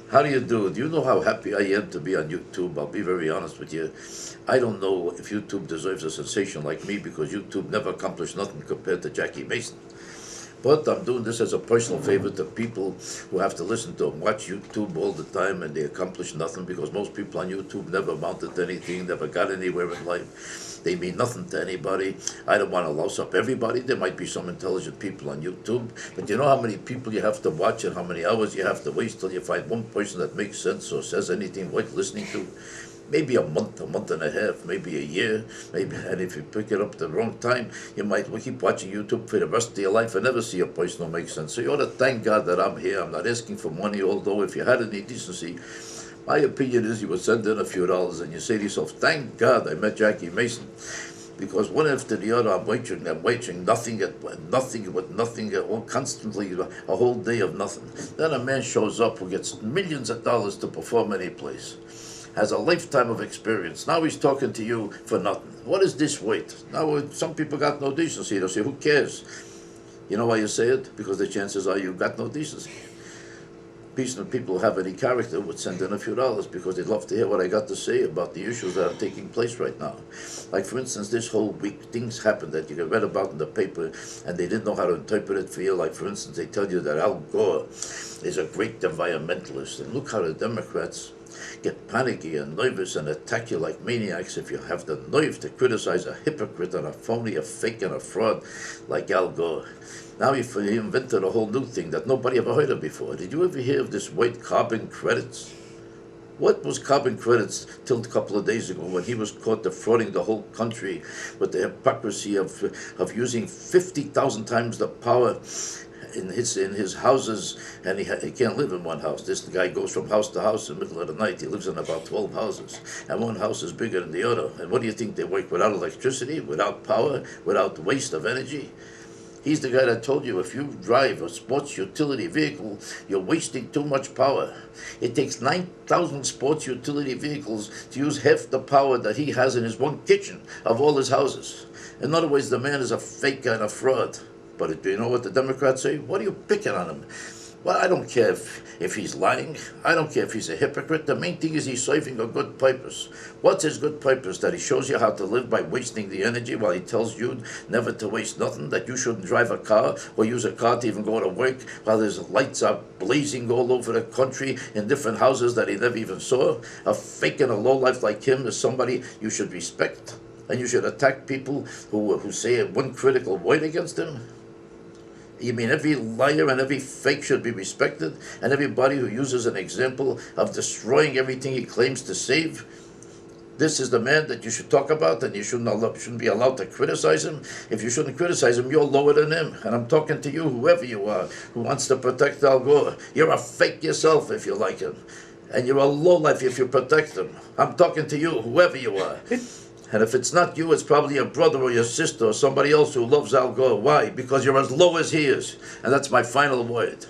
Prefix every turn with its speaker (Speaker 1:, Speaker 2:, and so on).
Speaker 1: How do you do? Do you know how happy I am to be on YouTube? I'll be very honest with you. I don't know if YouTube deserves a sensation like me because YouTube never accomplished nothing compared to Jackie Mason. But I'm doing this as a personal favor to people who have to listen to and watch YouTube all the time and they accomplish nothing because most people on YouTube never amounted to anything, never got anywhere in life. They mean nothing to anybody. I don't want to louse up everybody. There might be some intelligent people on YouTube, but you know how many people you have to watch and how many hours you have to waste till you find one person that makes sense or says anything worth listening to? Maybe a month and a half, maybe a year, maybe. And if you pick it up at the wrong time, you might keep watching YouTube for the rest of your life and never see a person who makes sense. So you ought to thank God that I'm here. I'm not asking for money, although if you had any decency, my opinion is you would send in a few dollars and you say to yourself, thank God I met Jackie Mason. Because one after the other, I'm waging nothing with nothing, constantly, a whole day of nothing. Then a man shows up who gets millions of dollars to perform any place, has a lifetime of experience. Now he's talking to you for nothing. What is this weight? Now, some people got no decency. They'll say, who cares? You know why you say it? Because the chances are you've got no decency. Decent people who have any character would send in a few dollars because they'd love to hear what I got to say about the issues that are taking place right now. Like, for instance, this whole week, things happened that you can read about in the paper and they didn't know how to interpret it for you. Like, for instance, they tell you that Al Gore is a great environmentalist. And look how the Democrats get panicky and nervous and attack you like maniacs if you have the nerve to criticize a hypocrite and a phony, a fake, and a fraud like Al Gore. Now he invented a whole new thing that nobody ever heard of before. Did you ever hear of this white carbon credits? What was carbon credits till a couple of days ago when he was caught defrauding the whole country with the hypocrisy of using 50,000 times the power in his houses, and he can't live in one house. This guy goes from house to house in the middle of the night. He lives in about 12 houses, and one house is bigger than the other. And what do you think? They work without electricity, without power, without waste of energy? He's the guy that told you if you drive a sports utility vehicle, you're wasting too much power. It takes 9,000 sports utility vehicles to use half the power that he has in his one kitchen of all his houses. In other words, the man is a fake and a fraud. But do you know what the Democrats say? What are you picking on him? Well, I don't care if he's lying. I don't care if he's a hypocrite. The main thing is he's serving a good purpose. What's his good purpose? That he shows you how to live by wasting the energy while he tells you never to waste nothing, that you shouldn't drive a car or use a car to even go to work while his lights are blazing all over the country in different houses that he never even saw. A fake and a lowlife like him is somebody you should respect, and you should attack people who say one critical word against him. You mean every liar and every fake should be respected, and everybody who uses an example of destroying everything he claims to save? This is the man that you should talk about, and you shouldn't be allowed to criticize him. If you shouldn't criticize him, you're lower than him. And I'm talking to you, whoever you are, who wants to protect Al Gore. You're a fake yourself if you like him, and you're a lowlife if you protect him. I'm talking to you, whoever you are. And if it's not you, it's probably your brother or your sister or somebody else who loves Al Gore. Why? Because you're as low as he is. And that's my final word.